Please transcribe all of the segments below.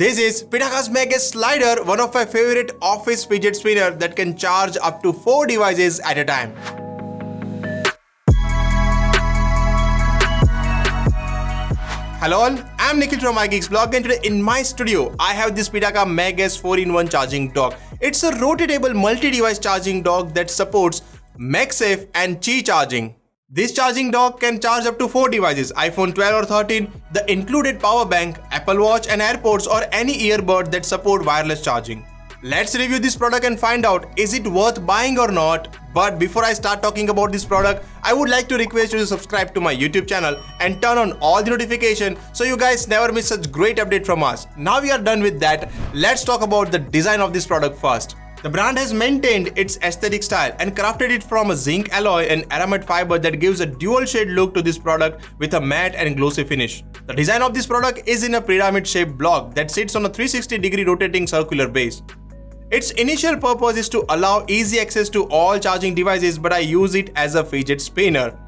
This is Pitaka MagEz Slider, one of my favorite office fidget spinner that can charge up to 4 devices at a time. Hello all, I'm Nikhil from iGeeks blog, and today in my studio I have this Pitaka MagEz 4-in-1 charging dock. It's a rotatable multi-device charging dock that supports MagSafe and Qi charging. This charging dock can charge up to 4 devices, iPhone 12 or 13, the included power bank, Apple Watch and AirPods, or any earbud that support wireless charging. Let's review this product and find out, is it worth buying or not? But before I start talking about this product, I would like to request you to subscribe to my YouTube channel and turn on all the notifications so you guys never miss such great update from us. Now we are done with that, let's talk about the design of this product first. The brand has maintained its aesthetic style and crafted it from a zinc alloy and aramid fiber that gives a dual shade look to this product with a matte and glossy finish. The design of this product is in a pyramid shaped block that sits on a 360-degree rotating circular base. Its initial purpose is to allow easy access to all charging devices, but I use it as a fidget spinner.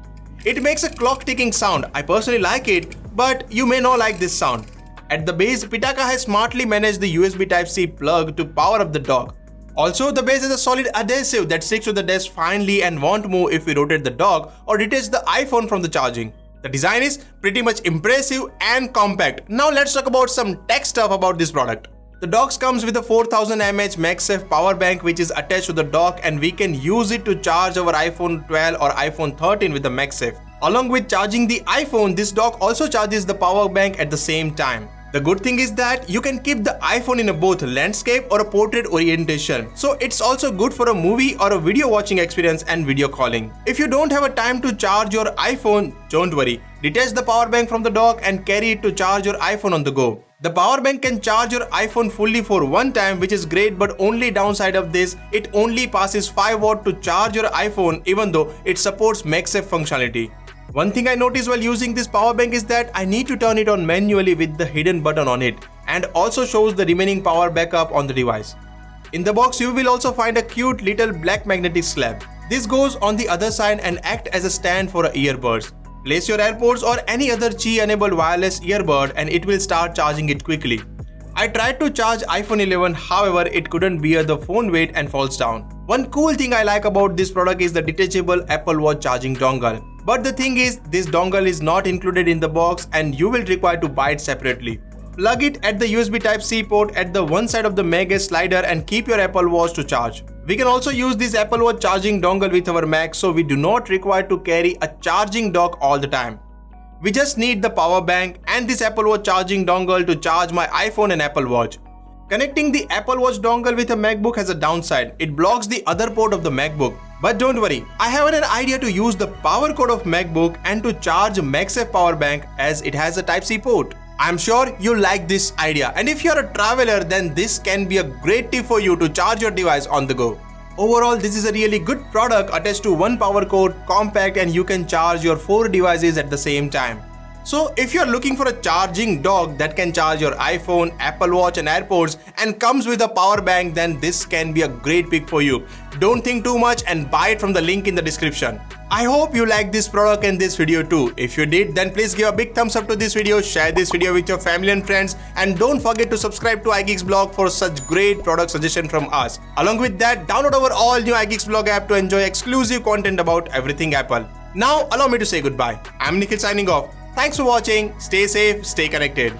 It makes a clock ticking sound. I personally like it, but you may not like this sound. At the base, Pitaka has smartly managed the USB Type-C plug to power up the dock. Also, the base is a solid adhesive that sticks to the desk finely and won't move if we rotate the dock or detach the iPhone from the charging. The design is pretty much impressive and compact. Now let's talk about some tech stuff about this product. The dock comes with a 4000 mAh MagSafe power bank which is attached to the dock, and we can use it to charge our iPhone 12 or iPhone 13 with the MagSafe. Along with charging the iPhone, this dock also charges the power bank at the same time. The good thing is that you can keep the iPhone in a both landscape or a portrait orientation. So it's also good for a movie or a video watching experience and video calling. If you don't have a time to charge your iPhone, don't worry. Detach the power bank from the dock and carry it to charge your iPhone on the go. The power bank can charge your iPhone fully for one time, which is great, but only downside of this, it only passes 5 watts to charge your iPhone even though it supports MagSafe functionality. One thing I noticed while using this power bank is that I need to turn it on manually with the hidden button on it, and also shows the remaining power backup on the device. In the box you will also find a cute little black magnetic slab. This goes on the other side and act as a stand for earbuds. Place your AirPods or any other Qi enabled wireless earbud and it will start charging it quickly. I tried to charge iPhone 11, however it couldn't bear the phone weight and falls down. One cool thing I like about this product is the detachable Apple Watch charging dongle. But the thing is, this dongle is not included in the box and you will require to buy it separately. Plug it at the USB Type-C port at the one side of the MagEz Slider and keep your Apple Watch to charge. We can also use this Apple Watch charging dongle with our Mac, so we do not require to carry a charging dock all the time. We just need the power bank and this Apple Watch charging dongle to charge my iPhone and Apple Watch. Connecting the Apple Watch dongle with a MacBook has a downside. It blocks the other port of the MacBook. But don't worry, I have an idea to use the power cord of MacBook and to charge MagSafe power bank as it has a Type-C port. I'm sure you like this idea, and if you're a traveler, then this can be a great tip for you to charge your device on the go. Overall, this is a really good product attached to one power cord, compact, and you can charge your 4 devices at the same time. So if you're looking for a charging dock that can charge your iPhone, Apple Watch and AirPods and comes with a power bank, then this can be a great pick for you. Don't think too much and buy it from the link in the description. I hope you liked this product and this video too. If you did, then please give a big thumbs up to this video, share this video with your family and friends, and don't forget to subscribe to iGeeks blog for such great product suggestion from us. Along with that, download our all new iGeeks blog app to enjoy exclusive content about everything Apple. Now allow me to say goodbye. I'm Nikhil signing off. Thanks for watching. Stay safe, stay connected.